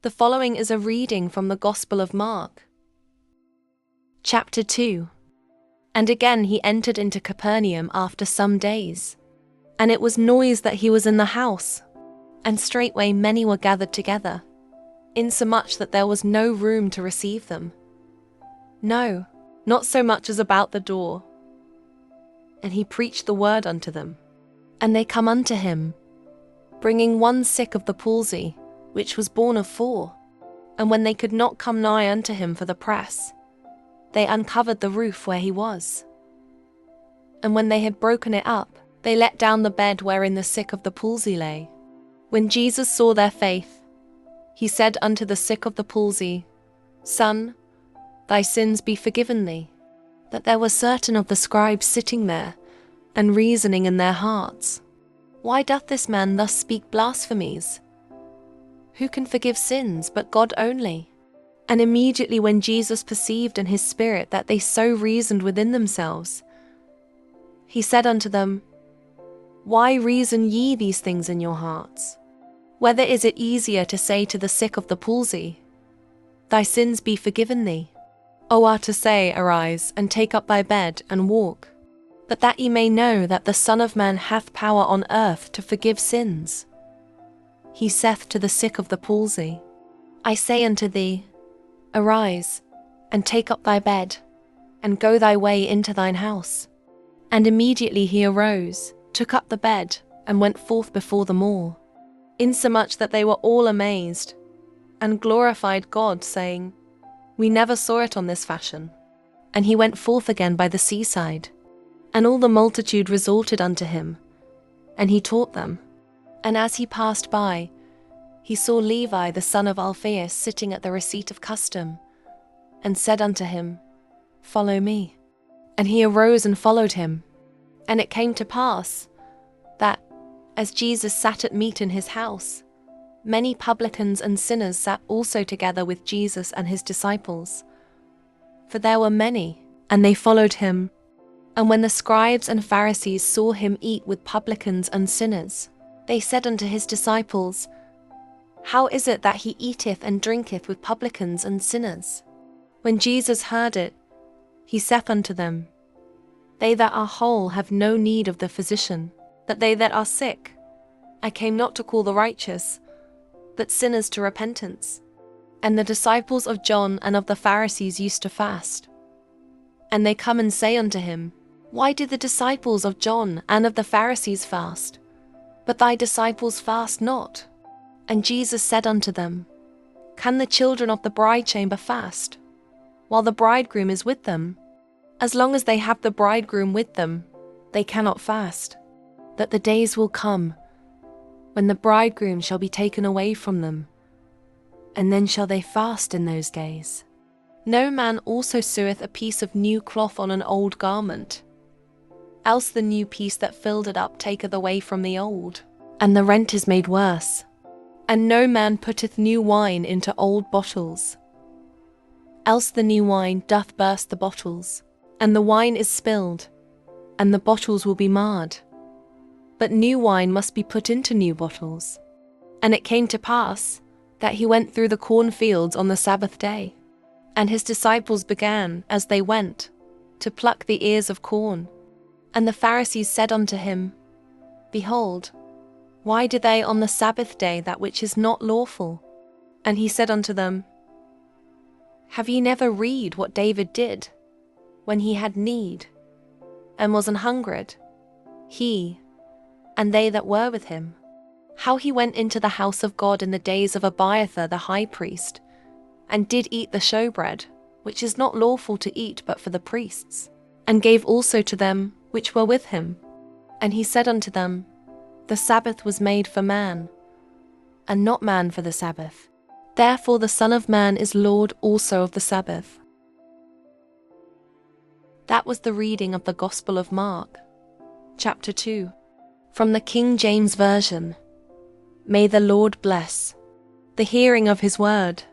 The following is a reading from the Gospel of Mark. Chapter 2. And again he entered into Capernaum after some days. And it was noised that he was in the house. And straightway many were gathered together, insomuch that there was no room to receive them. No, not so much as about the door. And he preached the word unto them. And they come unto him, bringing one sick of the palsy, which was born of 4. And when they could not come nigh unto him for the press, they uncovered the roof where he was. And when they had broken it up, they let down the bed wherein the sick of the palsy lay. When Jesus saw their faith, he said unto the sick of the palsy, Son, thy sins be forgiven thee. But there were certain of the scribes sitting there, and reasoning in their hearts, Why doth this man thus speak blasphemies? Who can forgive sins but God only? And immediately when Jesus perceived in his spirit that they so reasoned within themselves, he said unto them, Why reason ye these things in your hearts? Whether is it easier to say to the sick of the palsy, Thy sins be forgiven thee, or to say, Arise, and take up thy bed, and walk? But that ye may know that the Son of Man hath power on earth to forgive sins. He saith to the sick of the palsy, I say unto thee, Arise, and take up thy bed, and go thy way into thine house. And immediately he arose, took up the bed, and went forth before them all, insomuch that they were all amazed, and glorified God, saying, We never saw it on this fashion. And he went forth again by the seaside, and all the multitude resorted unto him, and he taught them. And as he passed by, he saw Levi the son of Alphaeus sitting at the receipt of custom, and said unto him, Follow me. And he arose and followed him. And it came to pass, that, as Jesus sat at meat in his house, many publicans and sinners sat also together with Jesus and his disciples. For there were many, and they followed him. And when the scribes and Pharisees saw him eat with publicans and sinners, they said unto his disciples, How is it that he eateth and drinketh with publicans and sinners? When Jesus heard it, he saith unto them, They that are whole have no need of the physician, but they that are sick. I came not to call the righteous, but sinners to repentance. And the disciples of John and of the Pharisees used to fast. And they come and say unto him, Why did the disciples of John and of the Pharisees fast, but thy disciples fast not? And Jesus said unto them, Can the children of the bridechamber fast, while the bridegroom is with them? As long as they have the bridegroom with them, they cannot fast. But the days will come, when the bridegroom shall be taken away from them, and then shall they fast in those days. No man also seweth a piece of new cloth on an old garment, else the new piece that filled it up taketh away from the old, and the rent is made worse. And no man putteth new wine into old bottles, else the new wine doth burst the bottles, and the wine is spilled, and the bottles will be marred. But new wine must be put into new bottles. And it came to pass, that he went through the cornfields on the Sabbath day, and his disciples began, as they went, to pluck the ears of corn. And the Pharisees said unto him, Behold, why do they on the Sabbath day that which is not lawful? And he said unto them, Have ye never read what David did, when he had need, and was an hungered, he, and they that were with him, how he went into the house of God in the days of Abiathar the high priest, and did eat the showbread, which is not lawful to eat but for the priests, and gave also to them which were with him? And he said unto them, The Sabbath was made for man, and not man for the Sabbath. Therefore the Son of Man is Lord also of the Sabbath. That was the reading of the Gospel of Mark, chapter 2, from the King James Version. May the Lord bless the hearing of his word